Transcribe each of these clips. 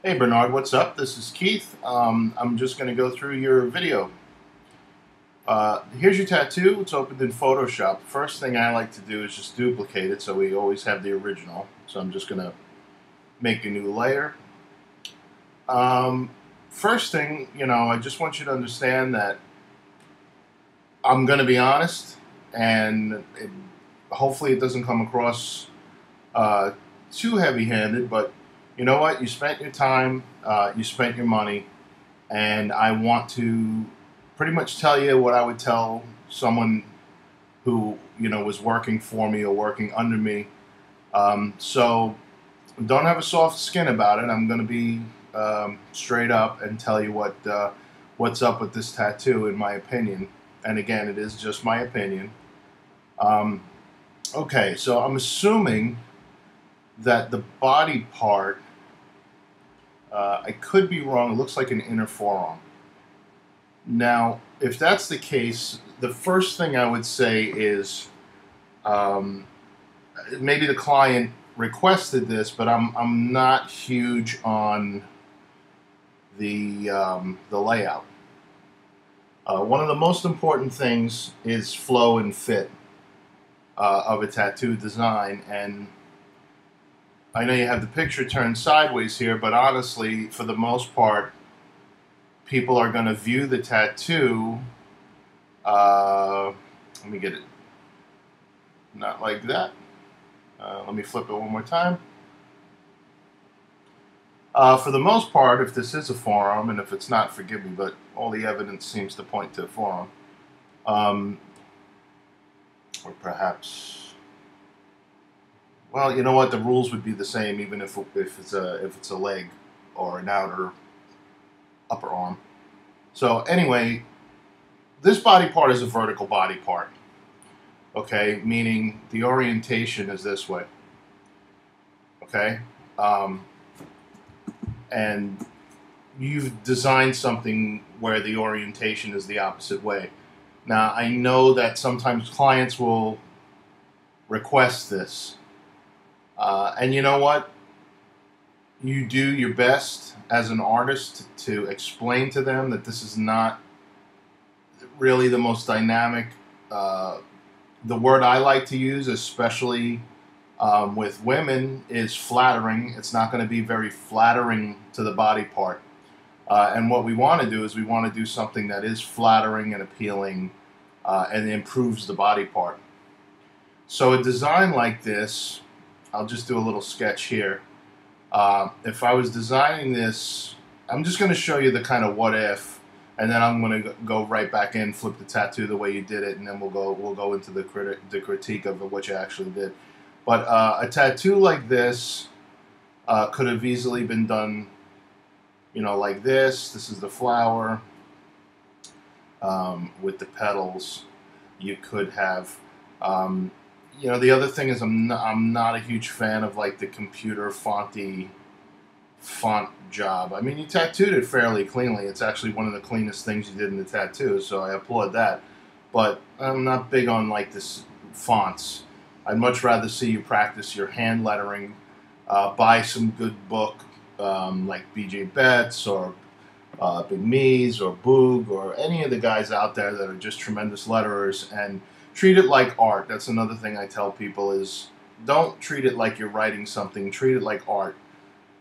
Hey Bernard, what's up? This is Keith. I'm just going to go through your video. Here's your tattoo. It's opened in Photoshop. First thing I like to do is just duplicate it so we always have the original. So I'm just going to make a new layer. Um, First thing, I just want you to understand that I'm going to be honest, and hopefully it doesn't come across uh, too heavy-handed, but you know what? You spent your time, you spent your money, and I want to pretty much tell you what I would tell someone who was working for me or working under me. So don't have a soft skin about it. I'm going to be straight up and tell you what's up with this tattoo, in my opinion. And again, it is just my opinion. Um, okay, so I'm assuming that the body part, I could be wrong, it looks like an inner forearm. Now, if that's the case, the first thing I would say is um, maybe the client requested this, but I'm not huge on the layout. One of the most important things is flow and fit of a tattoo design, and I know you have the picture turned sideways here, but honestly, for the most part, people are going to view the tattoo. Let me get it. Not like that. Let me flip it one more time. For the most part, if this is a forearm, and if it's not, forgive me, but all the evidence seems to point to a forearm. Or perhaps, well, you know what? The rules would be the same, even if it's a leg or an outer upper arm. So anyway, this body part is a vertical body part. Okay, meaning the orientation is this way. Okay, um, and you've designed something where the orientation is the opposite way. Now, I know that sometimes clients will request this, and you know what? You do your best as an artist to explain to them that this is not really the most dynamic. The word I like to use, especially with women, is flattering. It's not going to be very flattering to the body part. And what we want to do is we want to do something that is flattering and appealing and improves the body part. So a design like this, I'll just do a little sketch here. If I was designing this, I'm just going to show you the kind of what if, and then I'm going to go right back in, flip the tattoo the way you did it, and then we'll go into the critique of what you actually did. But a tattoo like this could have easily been done, like this. This is the flower with the petals. You could have, the other thing is I'm not a huge fan of like the computer font job. I mean, you tattooed it fairly cleanly. It's actually one of the cleanest things you did in the tattoo, so I applaud that. But I'm not big on like this fonts. I'd much rather see you practice your hand lettering. Buy some good book like BJ Betts or Big Me's or Boog or any of the guys out there that are just tremendous letterers, and treat it like art. That's another thing I tell people is don't treat it like you're writing something. Treat it like art.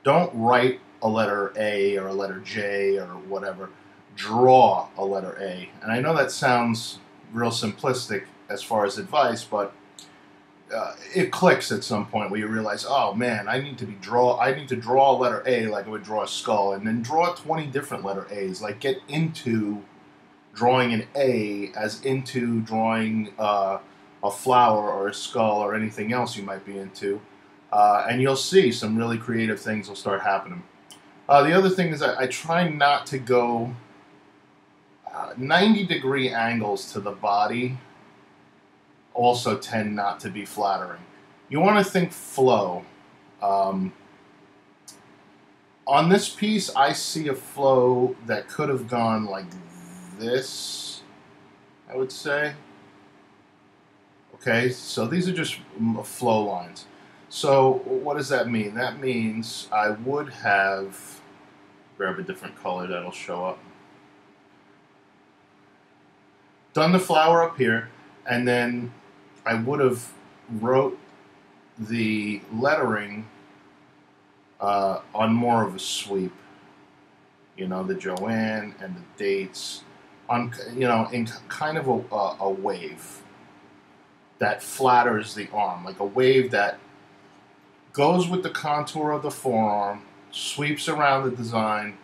Don't write a letter A or a letter J or whatever. Draw a letter A. And I know that sounds real simplistic as far as advice, but it clicks at some point where you realize, oh man, I need to draw a letter A like I would draw a skull, and then draw 20 different letter A's. Like get into drawing an A as into drawing a flower or a skull or anything else you might be into. And you'll see some really creative things will start happening. The other thing is I try not to go 90-degree angles to the body also tend not to be flattering. You want to think flow. On this piece, I see a flow that could have gone like this, I would say. Okay, so these are just flow lines. So what does that mean? That means I would have grab a different color that'll show up. Done the flower up here, and then I would have wrote the lettering on more of a sweep. You know, the Joanne and the dates on, you know, in kind of a wave that flatters the arm, like a wave that goes with the contour of the forearm, sweeps around the design.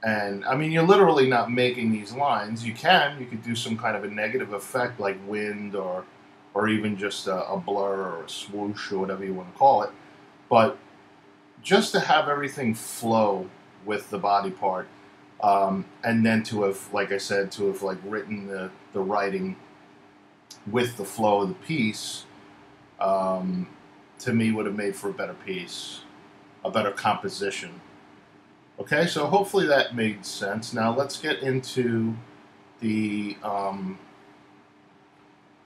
And I mean, you're literally not making these lines. You could do some kind of a negative effect like wind or even just a blur or a swoosh or whatever you want to call it. But just to have everything flow with the body part, and then to have, like I said, to have like written the writing with the flow of the piece, to me would have made for a better piece, a better composition. Okay, so hopefully that made sense. Now let's get into the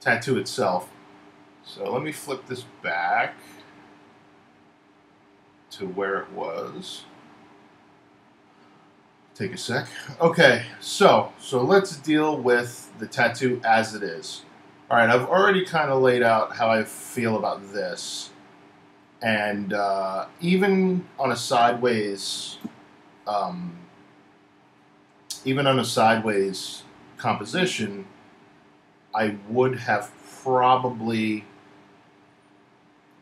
tattoo itself. So let me flip this back to where it was. Take a sec. Okay, so let's deal with the tattoo as it is. All right, I've already kind of laid out how I feel about this, and even on a sideways composition, I would have probably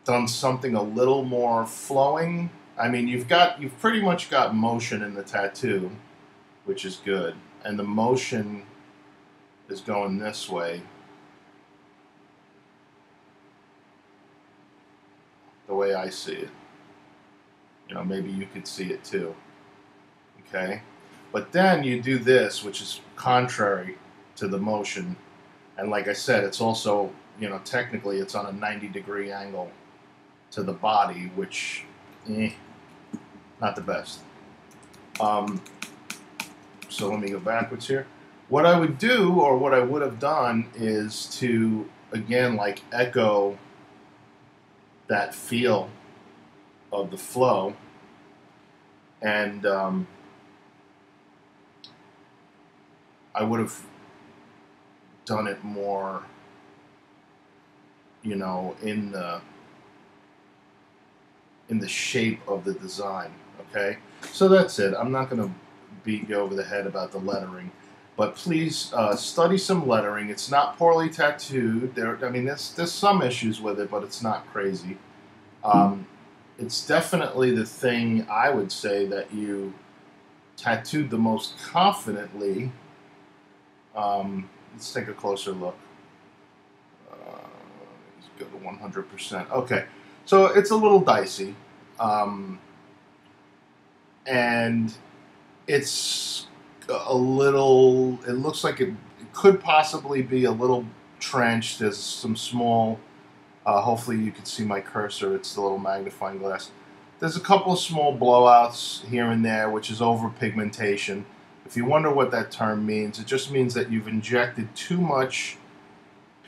done something a little more flowing. I mean, you've pretty much got motion in the tattoo, which is good, and the motion is going this way, the way I see it. You know, maybe you could see it too. Okay, but then you do this, which is contrary to the motion, and like I said, it's also, you know, technically it's on a 90-degree angle to the body, which not the best. So let me go backwards here. What I would do, or what I would have done, is to, again, like echo that feel of the flow, and I would have done it more, you know, in the shape of the design. Okay, so that's it. I'm not going to beat you over the head about the lettering, but please study some lettering. It's not poorly tattooed. I mean, there's some issues with it, but it's not crazy. It's definitely the thing I would say that you tattooed the most confidently. Let's take a closer look. Let's go to 100%. Okay, so it's a little dicey, and it's a little. It looks like it could possibly be a little trenched. There's some small. Hopefully you can see my cursor. It's the little magnifying glass. There's a couple of small blowouts here and there, which is overpigmentation. If you wonder what that term means, it just means that you've injected too much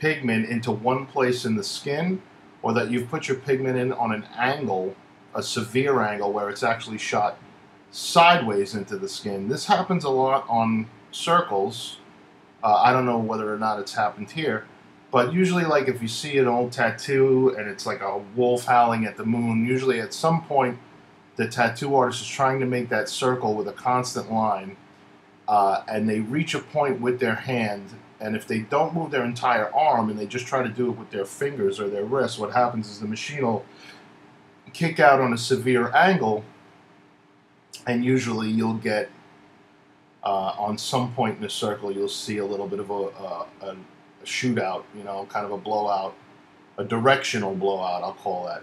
pigment into one place in the skin, or that you've put your pigment in on an angle, a severe angle, where it's actually shot sideways into the skin. This happens a lot on circles. I don't know whether or not it's happened here, but usually, like if you see an old tattoo and it's like a wolf howling at the moon, usually at some point the tattoo artist is trying to make that circle with a constant line, and they reach a point with their hand, and if they don't move their entire arm and they just try to do it with their fingers or their wrists, what happens is the machine will kick out on a severe angle, and usually you'll get, on some point in the circle, you'll see a little bit of a shootout, you know, kind of a blowout, a directional blowout, I'll call that.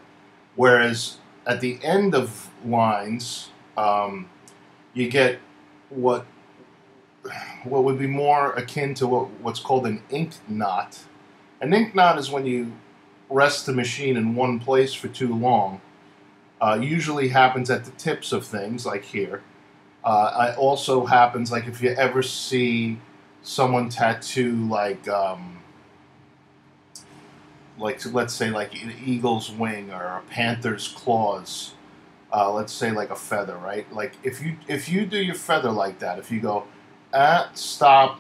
Whereas at the end of lines, you get what would be more akin to what's called an ink knot. An ink knot is when you rest the machine in one place for too long. Usually happens at the tips of things, like here. It also happens, like if you ever see someone tattoo like let's say like an eagle's wing or a panther's claws, let's say like a feather, right? Like if you do your feather like that, if you go stop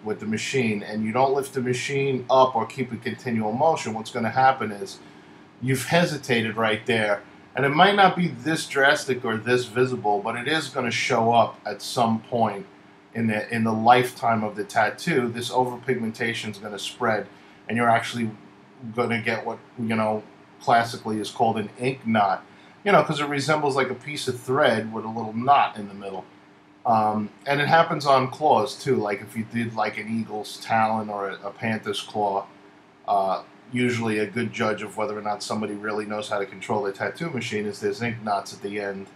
with the machine and you don't lift the machine up or keep a continual motion, what's going to happen is you've hesitated right there, and it might not be this drastic or this visible, but it is going to show up at some point in the lifetime of the tattoo. This overpigmentation is going to spread, and you're actually going to get what classically is called an ink knot. Because it resembles like a piece of thread with a little knot in the middle. And it happens on claws too. Like if you did like an eagle's talon or a panther's claw, usually a good judge of whether or not somebody really knows how to control their tattoo machine is there's ink knots at the end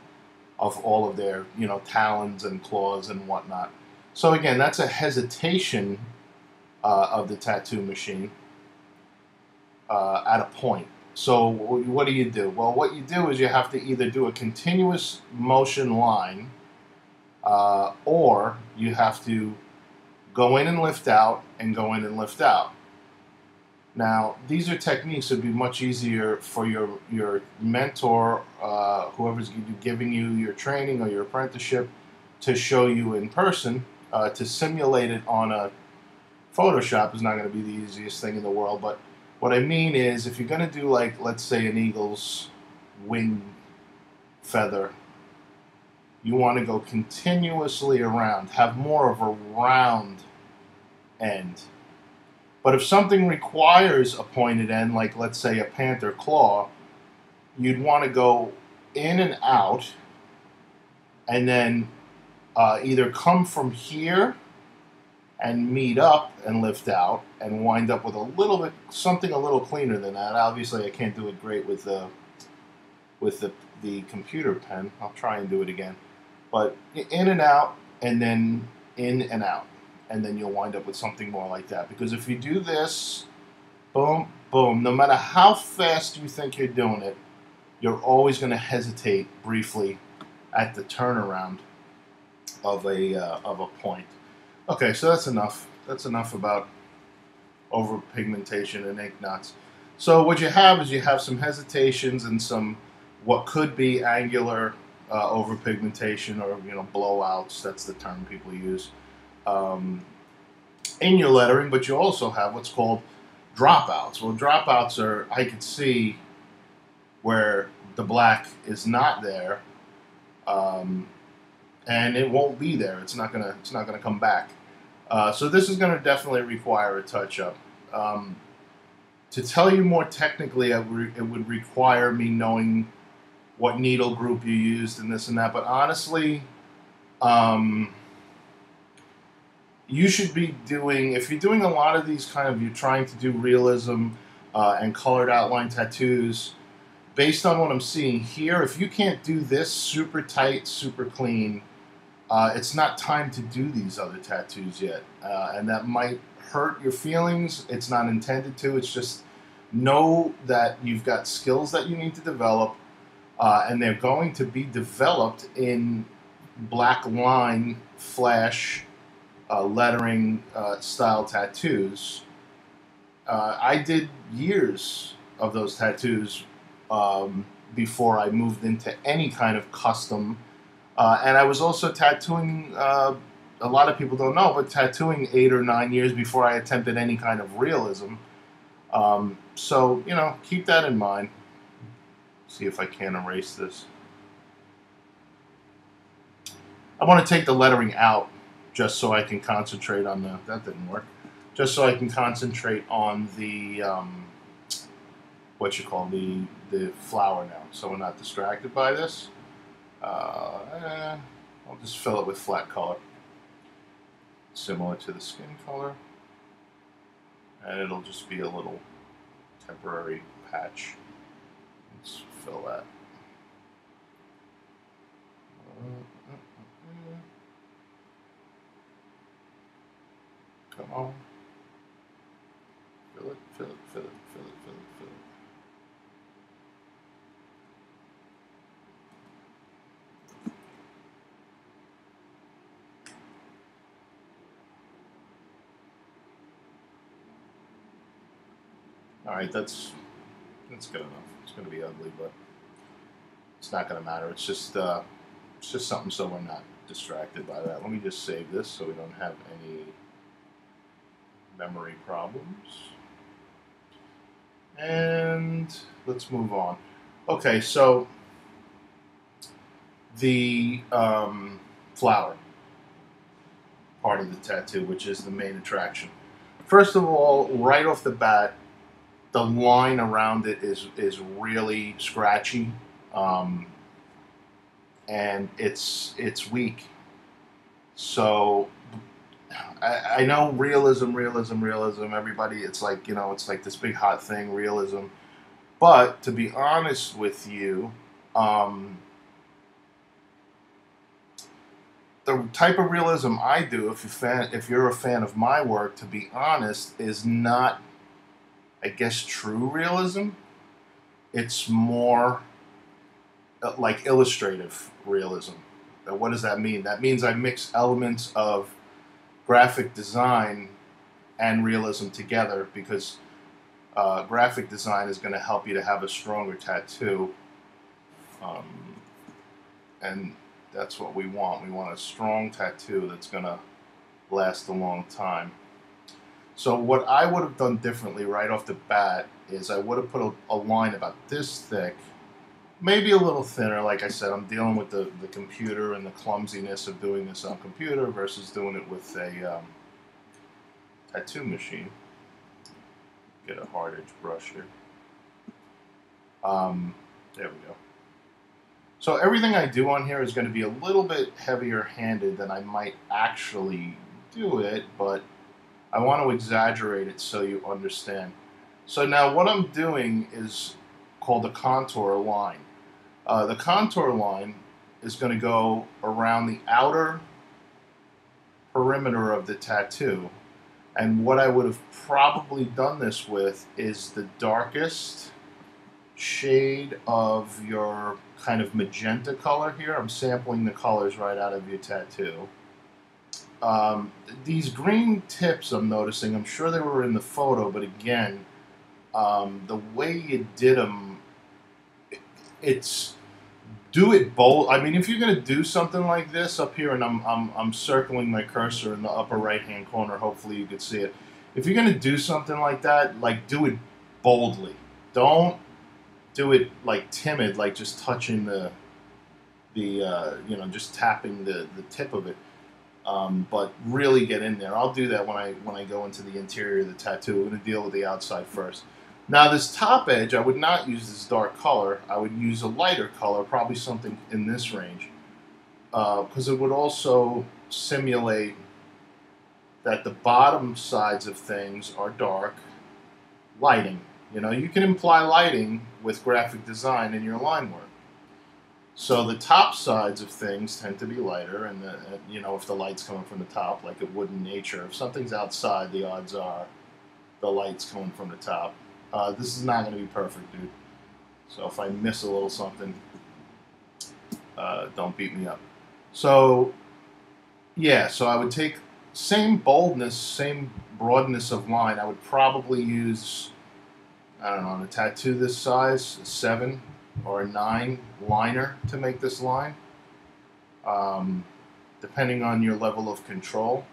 of all of their talons and claws and whatnot. So again, that's a hesitation of the tattoo machine at a point. So what do you do? Well, what you do is you have to either do a continuous motion line, or you have to go in and lift out and go in and lift out. Now, these are techniques that would be much easier for your mentor, whoever's giving you your training or your apprenticeship, to show you in person. To simulate it on a Photoshop is not going to be the easiest thing in the world, but what I mean is, if you're going to do, like, let's say an eagle's wing feather, you want to go continuously around, have more of a round end. But if something requires a pointed end, like let's say a panther claw, you'd want to go in and out, and then either come from here and meet up and lift out and wind up with something a little cleaner than that. Obviously, I can't do it great with the computer pen. I'll try and do it again. But in and out, and then in and out, and then you'll wind up with something more like that. Because if you do this, boom, boom, no matter how fast you think you're doing it, you're always going to hesitate briefly at the turnaround of a point. Okay, so that's enough. That's enough about overpigmentation and ink knots. So what you have is you have some hesitations and some what could be angular overpigmentation or blowouts. That's the term people use in your lettering. But you also have what's called dropouts. Well, dropouts are, I could see where the black is not there, and it won't be there. It's not gonna come back. So this is going to definitely require a touch-up. To tell you more technically, it would require me knowing what needle group you used and this and that. But honestly, you should be doing, if you're doing a lot of these you're trying to do realism and colored outline tattoos, based on what I'm seeing here, if you can't do this super tight, super clean, it's not time to do these other tattoos yet, and that might hurt your feelings. It's not intended to. It's just know that you've got skills that you need to develop, and they're going to be developed in black line flash lettering style tattoos. I did years of those tattoos before I moved into any kind of custom. And I was also tattooing, a lot of people don't know, but tattooing 8 or 9 years before I attempted any kind of realism. So, keep that in mind. See if I can erase this. I want to take the lettering out just so I can concentrate on that didn't work. Just so I can concentrate on the, the flower now. So we're not distracted by this. I'll just fill it with flat color, similar to the skin color, and it'll just be a little temporary patch. Let's fill that. Come on. Fill it, fill it, fill it, fill it, fill it, fill it. All right, that's good enough. It's going to be ugly, but It's not going to matter. It's just something so we're not distracted by that. Let me just save this so we don't have any memory problems. And let's move on. Okay, so the flower part of the tattoo, which is the main attraction. First of all, right off the bat, the line around it is really scratchy, and it's weak. So I know realism. Everybody, it's like, it's like this big hot thing, realism. But to be honest with you, the type of realism I do, if you're a fan of my work, to be honest, is not, I guess, true realism. It's more like illustrative realism. What does that mean? That means I mix elements of graphic design and realism together, because graphic design is going to help you to have a stronger tattoo, and that's what we want. We want a strong tattoo that's going to last a long time. So what I would have done differently right off the bat is I would have put a line about this thick, maybe a little thinner. Like I said, I'm dealing with the computer and the clumsiness of doing this on computer versus doing it with a tattoo machine. Get a hard edge brush here. There we go. So everything I do on here is going to be a little bit heavier handed than I might actually do it, but I want to exaggerate it so you understand. So now what I'm doing is called a contour line. The contour line is going to go around the outer perimeter of the tattoo. And what I would have probably done this with is the darkest shade of your kind of magenta color here. I'm sampling the colors right out of your tattoo. These green tips I'm noticing, I'm sure they were in the photo, but again, the way you did them, it's do it bold. I mean, if you're gonna do something like this up here, and I'm circling my cursor in the upper right hand corner. Hopefully you could see it. If you're gonna do something like that, like, do it boldly. Don't do it like timid, like just touching the just tapping the tip of it. But really get in there. I'll do that when I go into the interior of the tattoo. We're gonna deal with the outside first. Now this top edge, I would not use this dark color. I would use a lighter color, probably something in this range, because it would also simulate that the bottom sides of things are dark. Lighting, you can imply lighting with graphic design in your line work. So the top sides of things tend to be lighter, and if the light's coming from the top, like it would in nature. If something's outside, the odds are the light's coming from the top. This is not going to be perfect, dude. So if I miss a little something, don't beat me up. So, yeah, so I would take same boldness, same broadness of line. I would probably use, I don't know, on a tattoo this size, a 7 or a 9 liner to make this line, depending on your level of control.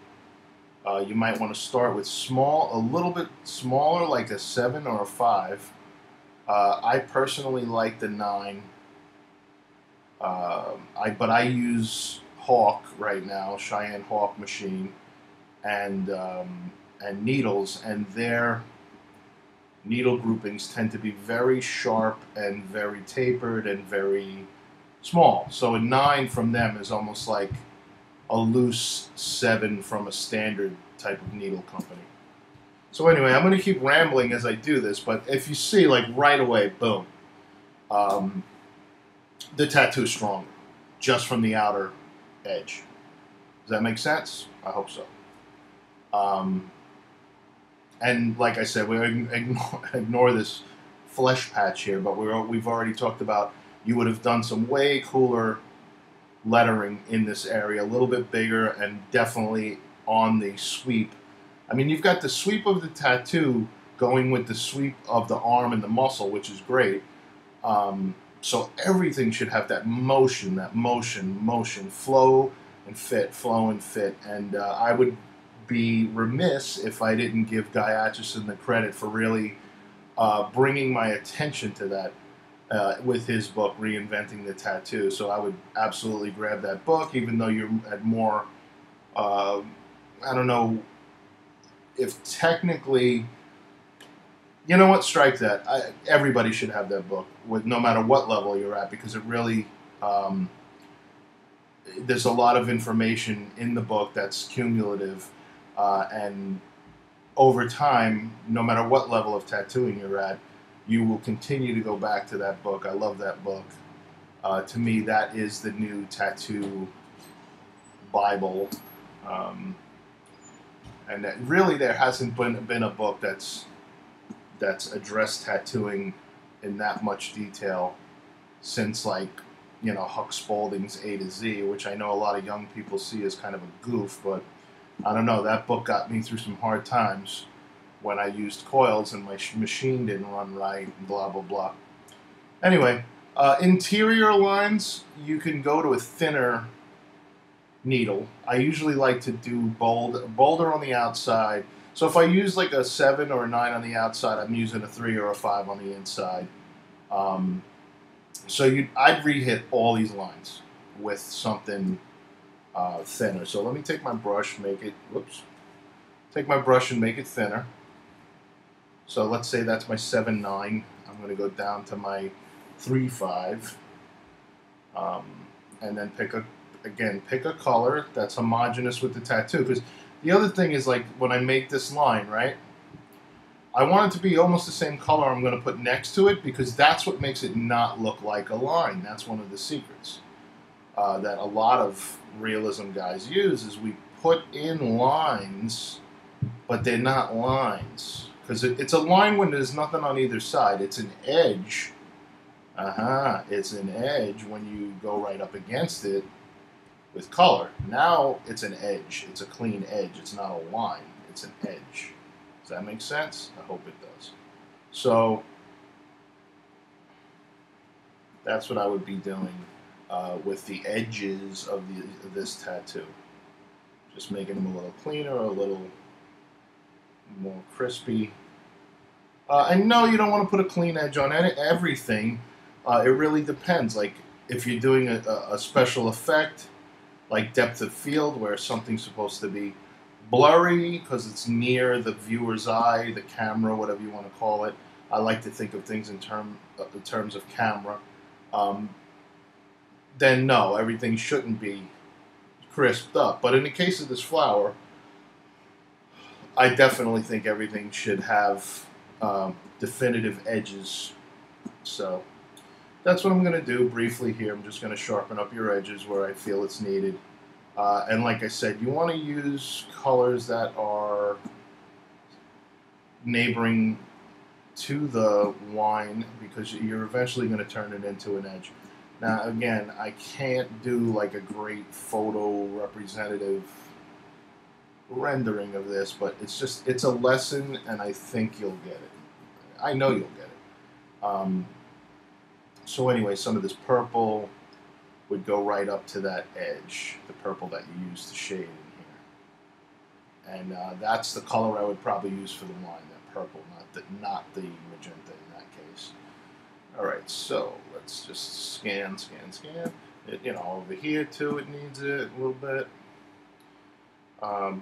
You might want to start with a little bit smaller, like a 7 or a 5. I personally like the 9. But I use Hawk right now, Cheyenne Hawk machine, and needles, and their needle groupings tend to be very sharp and very tapered and very small. So a 9 from them is almost like a loose 7 from a standard type of needle company. So anyway, I'm going to keep rambling as I do this, but if you see, like, right away, boom, the tattoo is stronger just from the outer edge. Does that make sense? I hope so. And like I said, we ignore this flesh patch here, but we've already talked about you would have done some way cooler lettering in this area, a little bit bigger, and definitely on the sweep. I mean, you've got the sweep of the tattoo going with the sweep of the arm and the muscle, which is great. So everything should have that motion, motion, flow and fit, flow and fit. And I would be remiss if I didn't give Guy Aitchison the credit for really bringing my attention to that with his book, Reinventing the Tattoo. So I would absolutely grab that book, even though you had more, I don't know if technically, you know what, strike that. Everybody should have that book, with no matter what level you're at, because it really, there's a lot of information in the book that's cumulative, and over time, no matter what level of tattooing you're at, you will continue to go back to that book. I love that book. To me, that is the new tattoo Bible. And that really there hasn't been a book that's addressed tattooing in that much detail since, like, you know, Huck Spalding's A to Z, which I know a lot of young people see as kind of a goof, but I don't know, that book got me through some hard times when I used coils and my machine didn't run right, and blah, blah, blah. Anyway, interior lines, you can go to a thinner needle. I usually like to do bolder on the outside. So if I use like a 7 or a 9 on the outside, I'm using a 3 or a 5 on the inside. So I'd re-hit all these lines with something thinner. So let me take my brush, take my brush and make it thinner. So let's say that's my 7-9. I'm going to go down to my 3-5, and then pick a color that's homogeneous with the tattoo. Because the other thing is, like, when I make this line, right, I want it to be almost the same color I'm going to put next to it, because that's what makes it not look like a line. That's one of the secrets that a lot of realism guys use, is we put in lines, but they're not lines. Because it's a line when there's nothing on either side. It's an edge. It's an edge when you go right up against it with color. Now it's an edge. It's a clean edge. It's not a line. It's an edge. Does that make sense? I hope it does. So that's what I would be doing with the edges of this tattoo. Just making them a little cleaner, a little more crispy. And no, you don't want to put a clean edge on everything. It really depends. Like, if you're doing a special effect, like depth of field, where something's supposed to be blurry because it's near the viewer's eye, the camera, whatever you want to call it. I like to think of things in terms of camera. Then no, everything shouldn't be crisped up. But in the case of this flower, I definitely think everything should have definitive edges. So that's what I'm going to do briefly here. I'm just going to sharpen up your edges where I feel it's needed. And like I said, you want to use colors that are neighboring to the line, because you're eventually going to turn it into an edge. Now, again, I can't do like a great photo representative rendering of this, but it's a lesson, and I think you'll get it. I know you'll get it. So anyway, some of this purple would go right up to that edge, the purple that you use to shade in here. And that's the color I would probably use for the line, that purple, not the magenta in that case. All right, so let's just scan. You know, over here too, it needs it a little bit.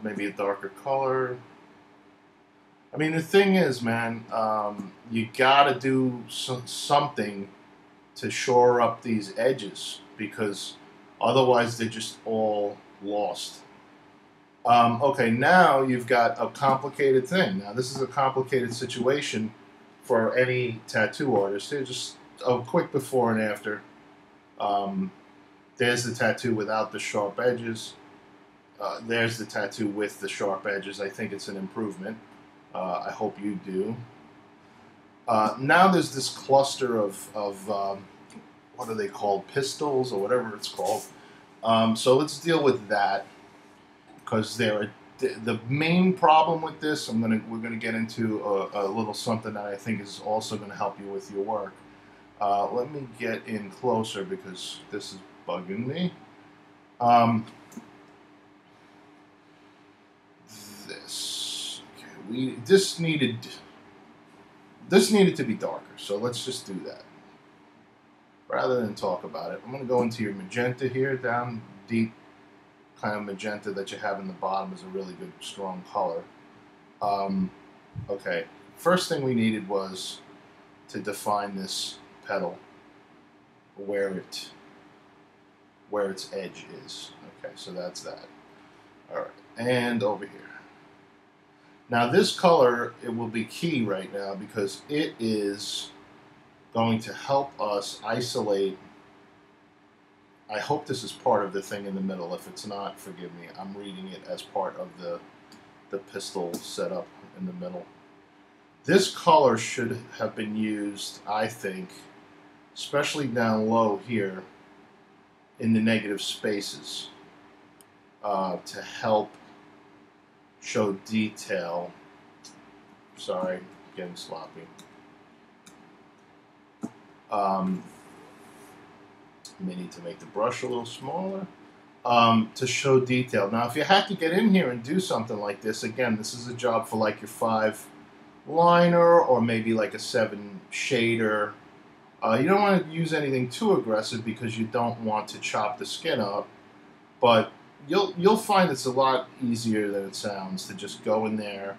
Maybe a darker color. I mean, the thing is, man, you gotta do something to shore up these edges, because otherwise they're just all lost. Okay, now you've got a complicated thing. Now, this is a complicated situation for any tattoo artist. Here's just a quick before and after. There's the tattoo without the sharp edges. There's the tattoo with the sharp edges. I think it's an improvement. I hope you do. Now there's this cluster of what are they called? Pistils, or whatever it's called. So let's deal with that, because the main problem with this, we're gonna get into a little something that I think is also going to help you with your work. Let me get in closer because this is bugging me. Um, this okay, this needed to be darker, so let's just do that rather than talk about it. I'm going to go into your magenta here, down deep kind of magenta that you have in the bottom is a really good strong color. Okay, first thing we needed was to define this petal where its edge is. Okay, so that's that. All right, and over here. Now this color, it will be key right now because it is going to help us isolate. I hope this is part of the thing in the middle. If it's not, forgive me. I'm reading it as part of the pistol setup in the middle. This color should have been used, I think, especially down low here in the negative spaces to help show detail. Sorry, getting sloppy. May need to make the brush a little smaller to show detail. Now, if you had to get in here and do something like this, again, this is a job for like your 5 liner or maybe like a 7 shader. You don't want to use anything too aggressive because you don't want to chop the skin up, but you'll find it's a lot easier than it sounds to just go in there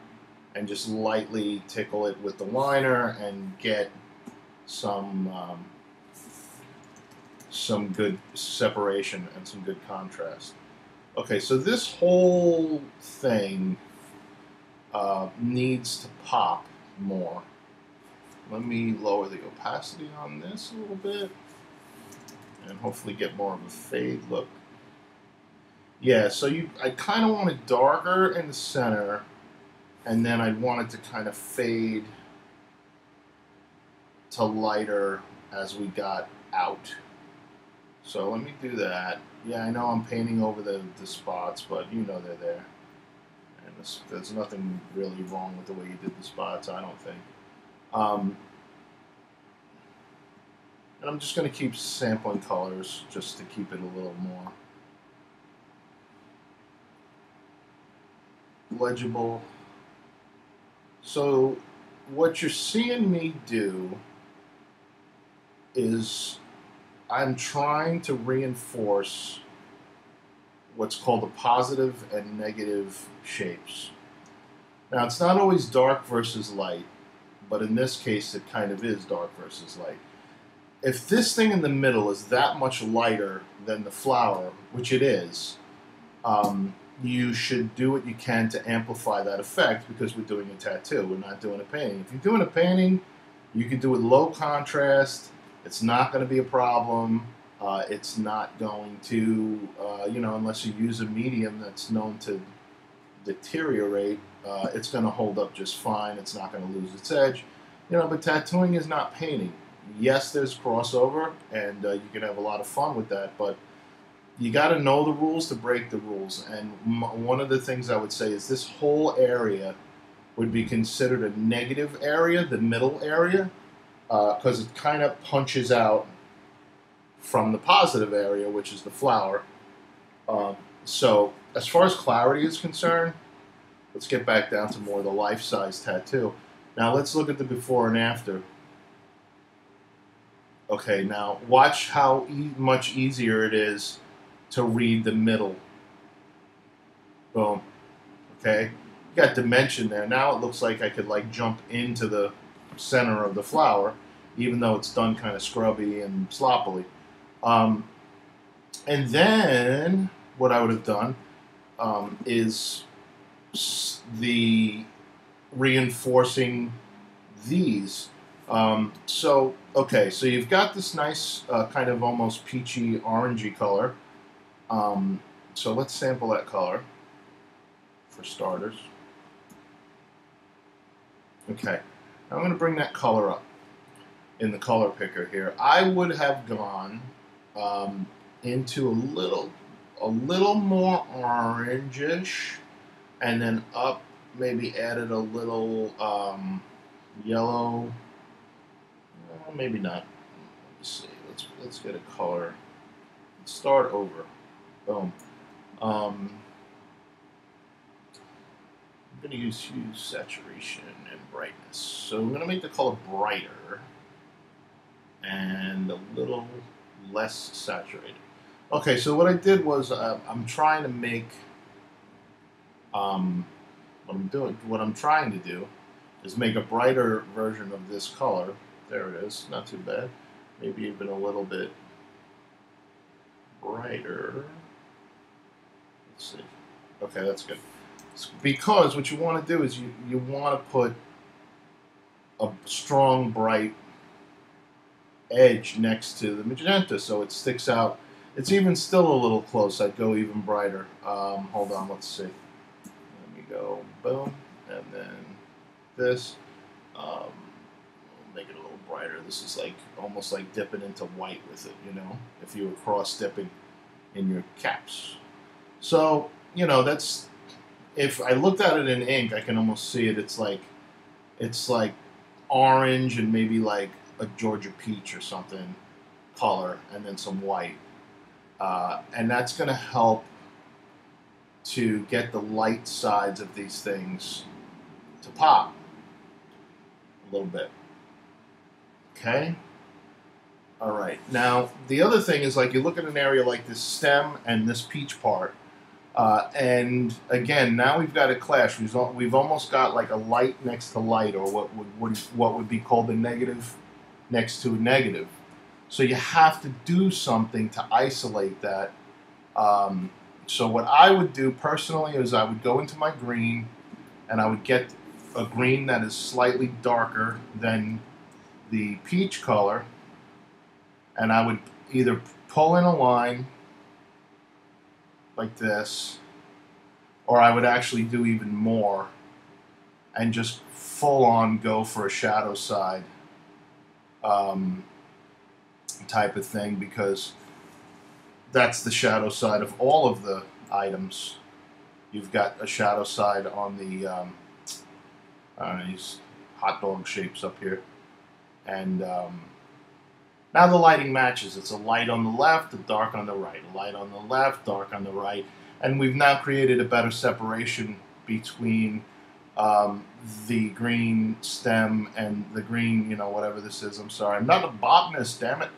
and just lightly tickle it with the liner and get some good separation and some good contrast. Okay, so this whole thing needs to pop more. Let me lower the opacity on this a little bit and hopefully get more of a fade look. Yeah, so I kind of want it darker in the center, and then I want it to kind of fade to lighter as we got out. So let me do that. Yeah, I know I'm painting over the spots, but you know they're there. And there's nothing really wrong with the way you did the spots, I don't think. And I'm just going to keep sampling colors just to keep it a little more legible. So what you're seeing me do is I'm trying to reinforce what's called the positive and negative shapes. Now, it's not always dark versus light, but in this case, it kind of is dark versus light. If this thing in the middle is that much lighter than the flower, which it is, you should do what you can to amplify that effect because we're doing a tattoo. We're not doing a painting. If you're doing a painting, you can do it low contrast. It's not going to be a problem. It's not going to, unless you use a medium that's known to deteriorate, it's going to hold up just fine. It's not going to lose its edge. But tattooing is not painting. Yes, there's crossover, and you can have a lot of fun with that, but you got to know the rules to break the rules. And one of the things I would say is this whole area would be considered a negative area, the middle area, because it kind of punches out from the positive area, which is the flower. So as far as clarity is concerned, let's get back down to more the life-size tattoo. Now let's look at the before and after. Okay, now watch how much easier it is to read the middle. Boom. Okay, you got dimension there. Now it looks like I could like jump into the center of the flower, even though it's done kind of scrubby and sloppily. And then what I would have done is the reinforcing these. So you've got this nice kind of almost peachy orangey color. So let's sample that color for starters. Okay, now I'm going to bring that color up in the color picker here. I would have gone into a little more orangish, and then up maybe added a little yellow. Maybe not. Let's see. Let's get a color. Let's start over. Boom. I'm going to use hue, saturation, and brightness. So I'm going to make the color brighter and a little less saturated. Okay, so what I did was I'm trying to make what I'm trying to do is make a brighter version of this color. There it is, not too bad. Maybe even a little bit brighter. Let's see. Okay, that's good. Because what you want to do is you want to put a strong, bright edge next to the magenta so it sticks out. It's even still a little close. I'd go even brighter. Hold on, let's see. Let me go, boom, and then this. Make it a little brighter. This is like almost like dipping into white with it, you know, if you were cross dipping in your caps. So, you know, that's, if I looked at it in ink, I can almost see it. It's like orange and maybe like a Georgia peach or something color, and then some white. And that's going to help to get the light sides of these things to pop a little bit. Okay? All right. Now, the other thing is, like, you look at an area like this stem and this peach part, and again, now we've got a clash. We've almost got like a light next to light, or what would be called a negative next to a negative. So you have to do something to isolate that. So what I would do personally is I would go into my green, and I would get a green that is slightly darker than the peach color, and I would either pull in a line like this, or I would actually do even more and just full on go for a shadow side type of thing, because that's the shadow side of all of the items. You've got a shadow side on the these hot dog shapes up here. And now the lighting matches. It's a light on the left, a dark on the right. A light on the left, dark on the right. And we've now created a better separation between the green stem and the green, you know, whatever this is. I'm sorry. I'm not a botanist, damn it.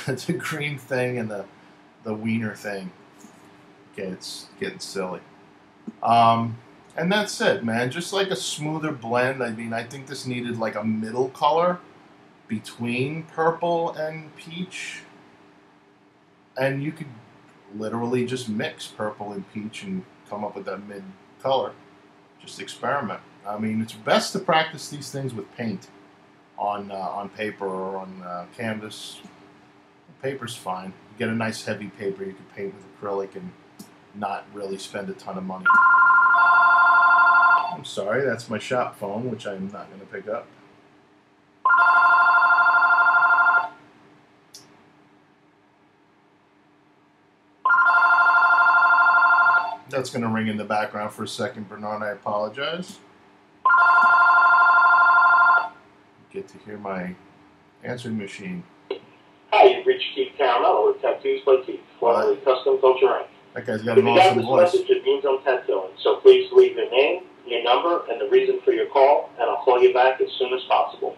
It's the green thing and the wiener thing. Okay, it's getting silly. And that's it, man. Just like a smoother blend. I mean, I think this needed like a middle color between purple and peach, and you could literally just mix purple and peach and come up with that mid color. Just experiment. I mean, it's best to practice these things with paint on paper or on canvas. Paper's fine. You get a nice heavy paper, you can paint with acrylic and not really spend a ton of money. I'm sorry, that's my shop phone, which I'm not going to pick up. That's going to ring in the background for a second, Bernard. I apologize. Get to hear my answering machine. Hi, you've reached Keith Caramel with Tattoos by Keith, formerly Custom Culture Inc. That guy's got an awesome voice. Message, it means I'm tattooing, so please leave your name, your number, and the reason for your call, and I'll call you back as soon as possible.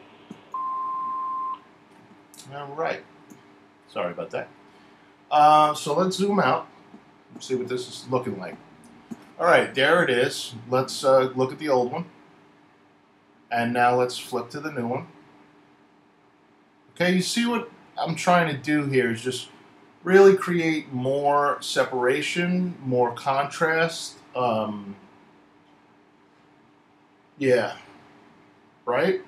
All right. Sorry about that. So let's zoom out and see what this is looking like. All right, there it is. Let's look at the old one. And now let's flip to the new one. Okay, you see what I'm trying to do here is just really create more separation, more contrast. Yeah, right?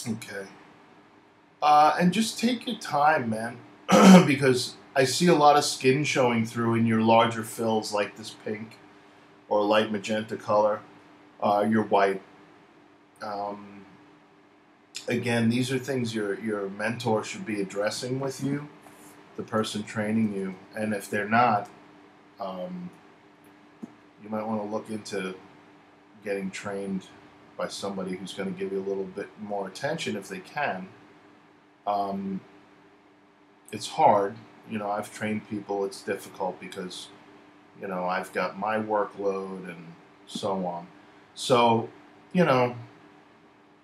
Okay. And just take your time, man, because I see a lot of skin showing through in your larger fills like this pink or light magenta color, your white. Again, these are things your mentor should be addressing with you, the person training you. And if they're not, you might want to look into getting trained by somebody who's going to give you a little bit more attention if they can. It's hard. You know, I've trained people. It's difficult because, you know, I've got my workload and so on. So, you know,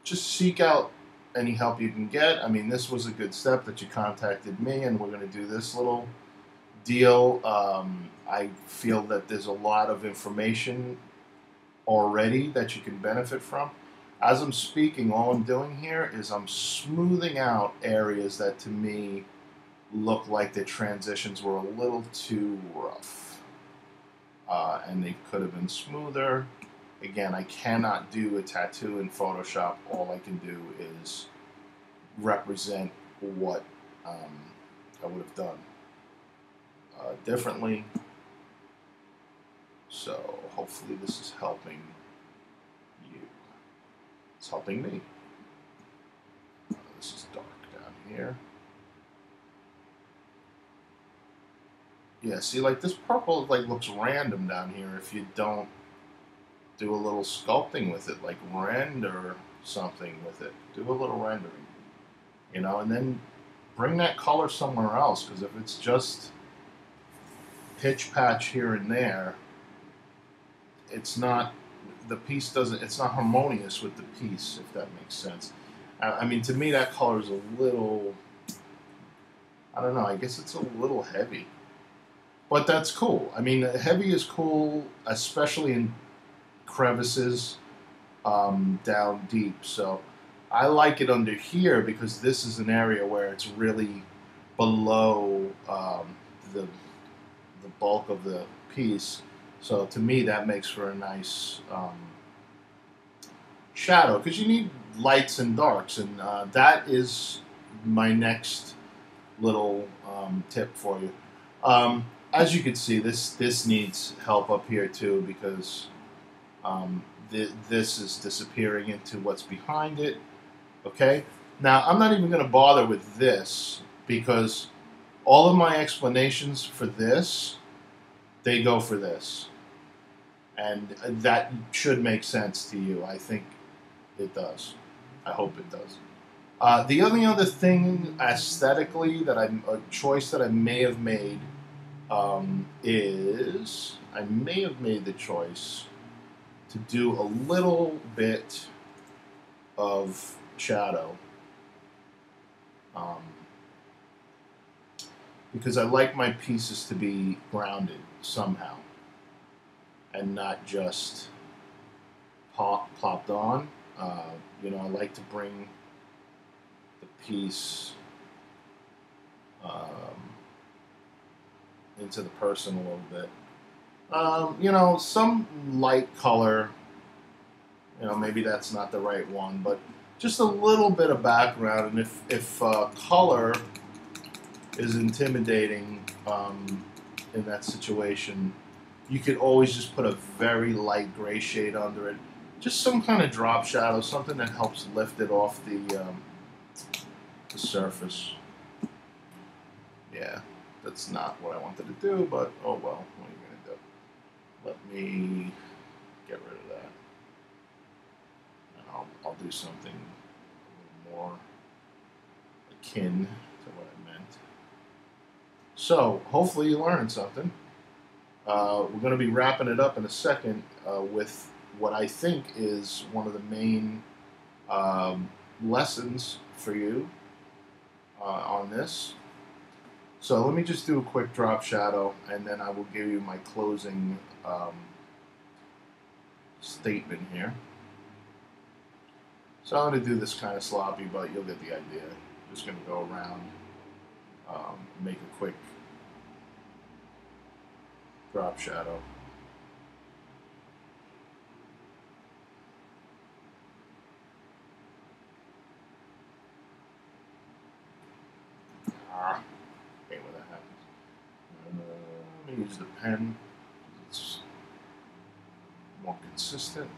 just seek out any help you can get. I mean, this was a good step that you contacted me, and we're going to do this little deal. I feel that there's a lot of information already that you can benefit from. As I'm speaking, all I'm doing here is I'm smoothing out areas that to me look like the transitions were a little too rough. And they could have been smoother. Again, I cannot do a tattoo in Photoshop. All I can do is represent what I would have done differently. So hopefully this is helping you. It's helping me. This is dark down here. Yeah, see, like this purple like looks random down here if you don't do a little sculpting with it, like render something with it. Do a little rendering, you know, and then bring that color somewhere else, because if it's just pitch patch here and there, it's not, the piece doesn't, it's not harmonious with the piece, if that makes sense. I mean, to me, that color is a little, I don't know, I guess it's a little heavy. But that's cool. I mean, heavy is cool, especially in crevices down deep. So I like it under here because this is an area where it's really below the bulk of the piece. So to me, that makes for a nice shadow, because you need lights and darks, and that is my next little tip for you. As you can see, this needs help up here too, because this is disappearing into what's behind it. Okay? Now, I'm not even going to bother with this, because all of my explanations for this, they go for this. And that should make sense to you. I think it does. I hope it does. The only other thing aesthetically that a choice that I may have made is I may have made the choice to do a little bit of shadow, because I like my pieces to be grounded somehow and not just plopped on. You know, I like to bring the piece into the person a little bit. You know, some light color, you know, maybe that's not the right one, but just a little bit of background. And if color is intimidating in that situation, you could always just put a very light gray shade under it. Just some kind of drop shadow, something that helps lift it off the surface. Yeah, that's not what I wanted to do, but oh well, what are you going to do? Let me get rid of that. And I'll do something a little more akin to what I meant. So, hopefully you learned something. We're going to be wrapping it up in a second with what I think is one of the main lessons for you on this. So let me just do a quick drop shadow, and then I will give you my closing statement here. So I'm going to do this kind of sloppy, but you'll get the idea. Just going to go around, make a quick drop shadow. Okay, when that happens. Let me use the pen. It's more consistent.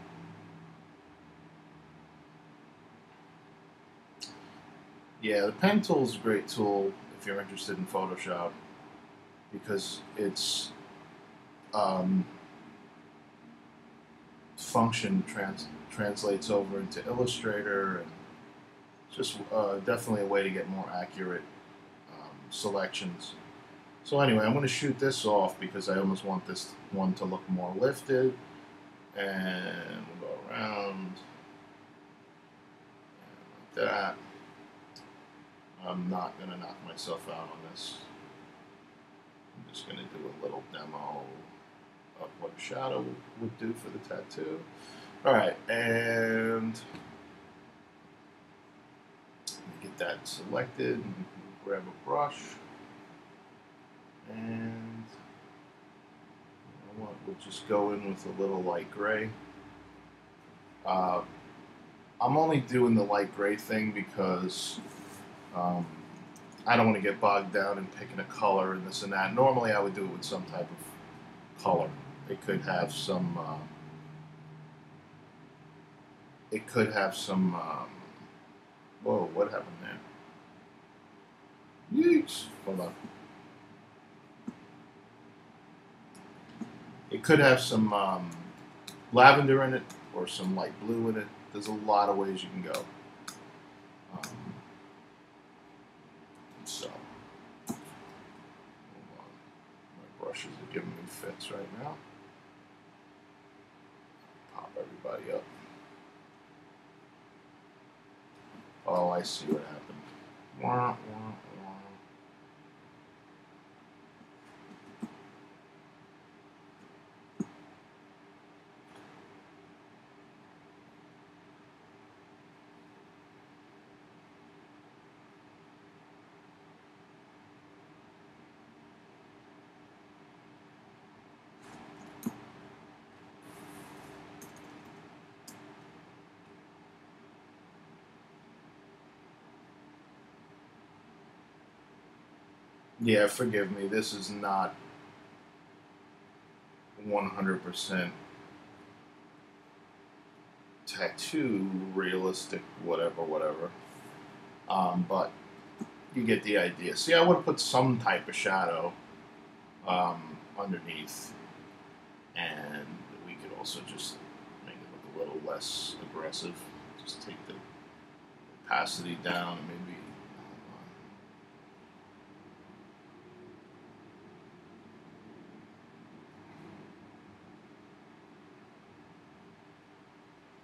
Yeah, the pen tool is a great tool if you're interested in Photoshop, because it's function translates over into Illustrator, and it's just definitely a way to get more accurate selections. So anyway, I'm going to shoot this off because I almost want this one to look more lifted, and we'll go around like that. I'm not going to knock myself out on this. I'm just going to do a little demo of what a shadow would do for the tattoo. Alright, and get that selected, and grab a brush, and you know what, we'll just go in with a little light gray. I'm only doing the light gray thing because I don't want to get bogged down in picking a color and this and that. Normally I would do it with some type of color. It could have some whoa, what happened there? Yeesh. Hold on. It could have some lavender in it or some light blue in it. There's a lot of ways you can go. So, hold on. My brushes are giving me fits right now. Pop everybody up. Oh, I see what happened. Wah, wah, wah. Yeah, forgive me. This is not 100% tattoo realistic, whatever. But you get the idea. See, I would have put some type of shadow underneath, and we could also just make it look a little less aggressive. Just take the opacity down and maybe.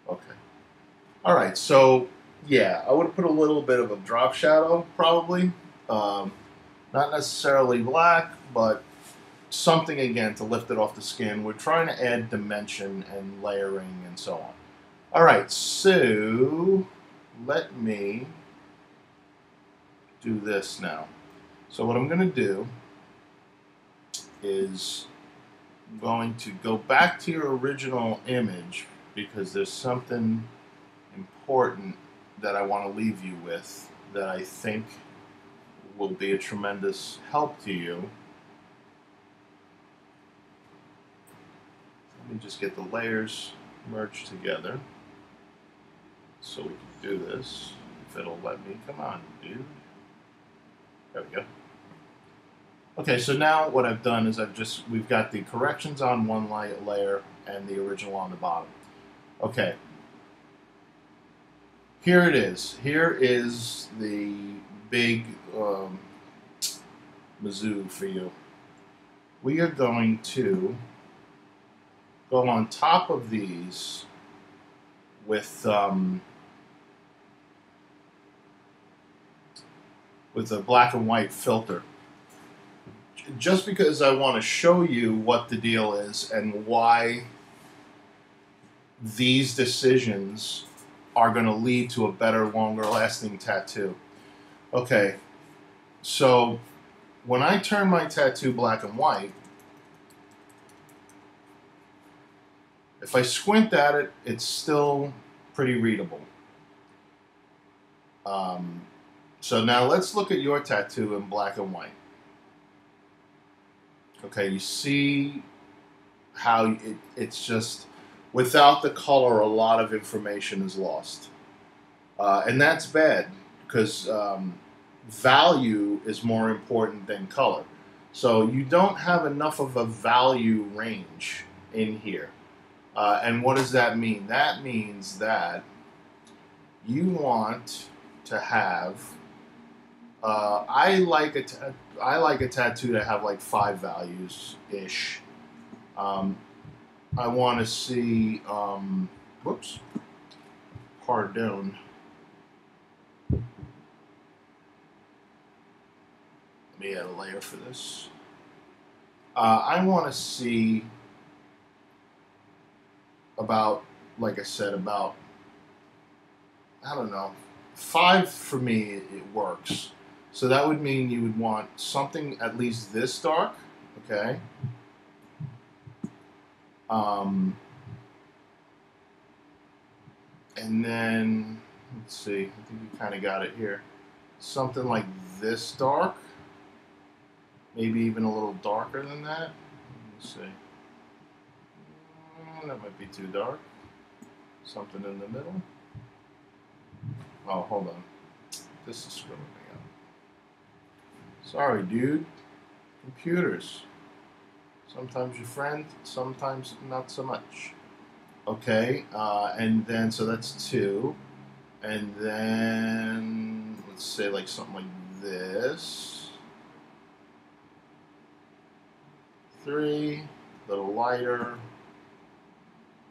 Okay. All right. So yeah, I would have put a little bit of a drop shadow, probably. Not necessarily black, but something again to lift it off the skin. We're trying to add dimension and layering and so on. All right. So let me do this now. So what I'm going to do is I'm going to go back to your original image because there's something important that I want to leave you with that I think will be a tremendous help to you. Let me just get the layers merged together so we can do this. If it'll let me. Come on, dude. There we go. Okay, so now what I've done is we've got the corrections on one layer and the original on the bottom. Okay. Here it is. Here is the big Mizzou for you. We are going to go on top of these with a black and white filter. Just because I want to show you what the deal is and why these decisions are going to lead to a better, longer lasting tattoo. Okay, so when I turn my tattoo black and white, if I squint at it, it's still pretty readable. So now let's look at your tattoo in black and white. Okay, you see how it's just, without the color, a lot of information is lost. And that's bad, because value is more important than color. So you don't have enough of a value range in here. And what does that mean? That means that you want to have. I like a tattoo to have like 5 values ish. Um, I want to see. Whoops. Pardon. Let me add a layer for this. I want to see about, like I said, about, I don't know, 5 for me, it works. So that would mean you would want something at least this dark, okay? Um, and then, let's see, I think you kind of got it here. Something like this dark, maybe even a little darker than that. Let me see. That might be too dark. Something in the middle. Oh, hold on. This is screwing me up. Sorry, dude. Computers. Sometimes your friend, sometimes not so much. Okay, and then, so that's 2. And then, let's say like something like this. 3, a little lighter.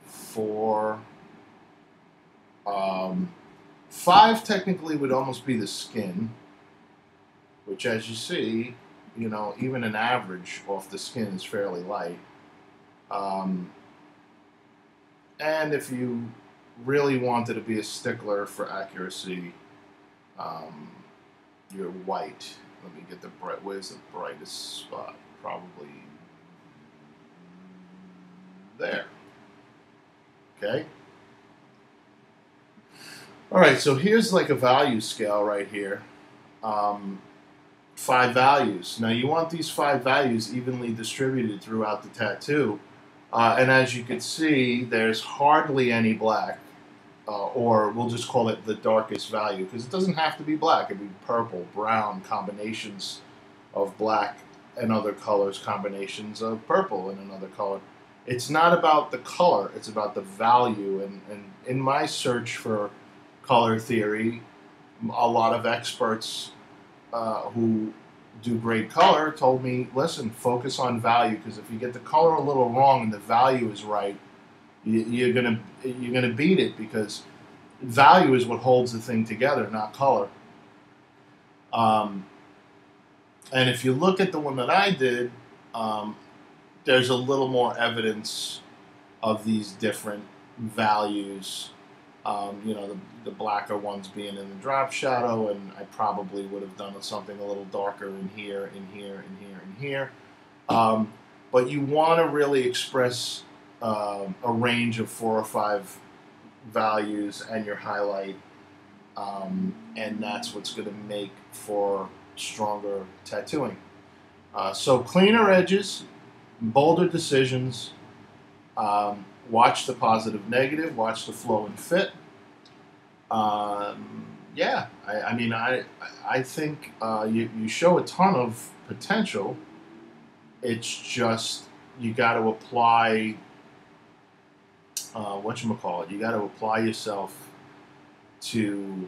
4. 5 technically would almost be the skin, which, as you see, even an average off the skin is fairly light. And if you really wanted to be a stickler for accuracy, you're white. Let me get the bright. Where's the brightest spot? Probably there. Okay. All right. So here's like a value scale right here. 5 values. Now you want these 5 values evenly distributed throughout the tattoo. And as you can see, there's hardly any black, or we'll just call it the darkest value, because it doesn't have to be black. It could be purple, brown, combinations of black and other colors, combinations of purple and another color. It's not about the color, it's about the value. And in my search for color theory, a lot of experts who do great color told me, listen, focus on value, because if you get the color a little wrong and the value is right, you're gonna beat it, because value is what holds the thing together, not color. Um, and if you look at the one that I did, there's a little more evidence of these different values. The blacker ones being in the drop shadow, and I probably would have done something a little darker in here, in here, in here, in here. But you want to really express a range of 4 or 5 values and your highlight, and that's what's going to make for stronger tattooing. So cleaner edges, bolder decisions. Watch the positive, negative. Watch the flow and fit. Yeah, I think you show a ton of potential. It's just you got to apply whatchamacallit. You got to apply yourself to.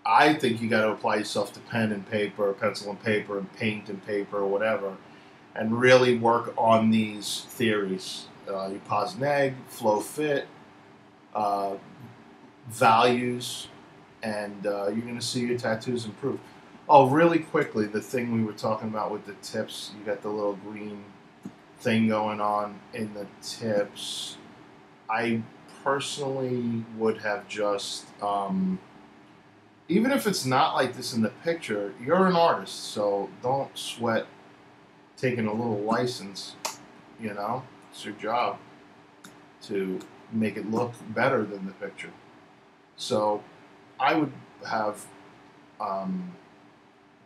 I think you got to apply yourself to pen and paper, pencil and paper, and paint and paper, or whatever, and really work on these theories. Your pos neg, flow fit, values, and you're going to see your tattoos improve. Oh, really quickly, the thing we were talking about with the tips, you got the little green thing going on in the tips. I personally would have just, even if it's not like this in the picture, you're an artist, so don't sweat taking a little license, it's your job to make it look better than the picture. So I would have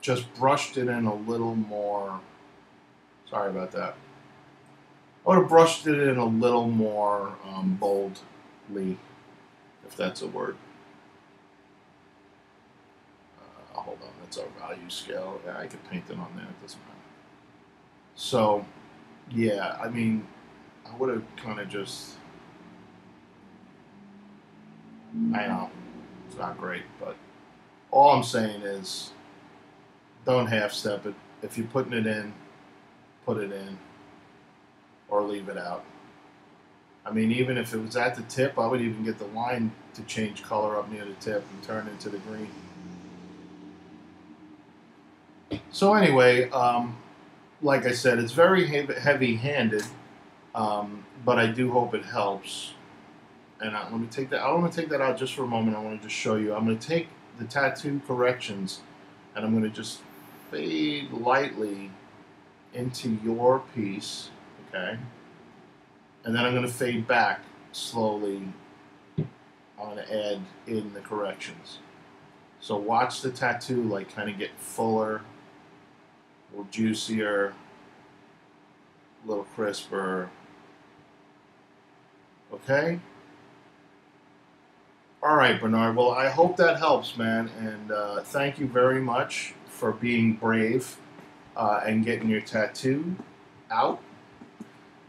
just brushed it in a little more. Sorry about that. I would have brushed it in a little more boldly, if that's a word. Hold on, that's our value scale. Yeah, I could paint it on there. It doesn't matter. So, yeah, I would have kind of just, I know, it's not great, but all I'm saying is don't half step it. If you're putting it in, put it in or leave it out. I mean, even if it was at the tip, I would even get the line to change color up near the tip and turn into the green. So anyway, like I said, it's very heavy-handed, but I do hope it helps. And let me take that. I want to take that out just for a moment. I want to just show you. I'm going to take the tattoo corrections, and I'm going to just fade lightly into your piece, okay? And then I'm going to fade back slowly. I'm going to add in the corrections. So watch the tattoo like kind of get fuller, a little juicier, a little crisper, okay? All right, Bernard. Well, I hope that helps, man. And thank you very much for being brave and getting your tattoo out.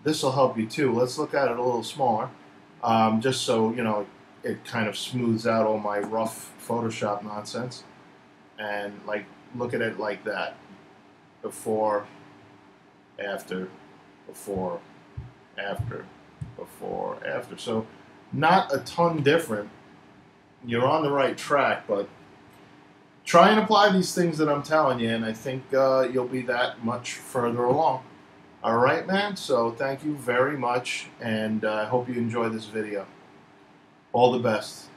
This will help you too. Let's look at it a little smaller, just so you know it kind of smooths out all my rough Photoshop nonsense. And like, look at it like that: before, after, before, after, before, after. So, not a ton different. You're on the right track, but try and apply these things that I'm telling you, and I think you'll be that much further along. All right, man? So thank you very much, and I hope you enjoy this video. All the best.